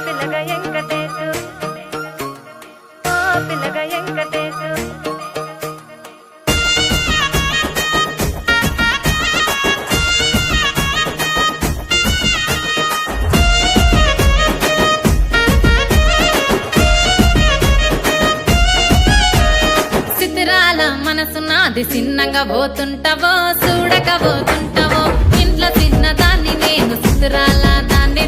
పిల్లగా వెంకటేశు ఓ పిల్లగా వెంకటేశు చిత్రాల మనసు నాది చిన్నగా పోతుంటావో చూడక పోతుంటావో ఇంట్లో చిన్న దాన్ని నేను చిత్రాల దాన్ని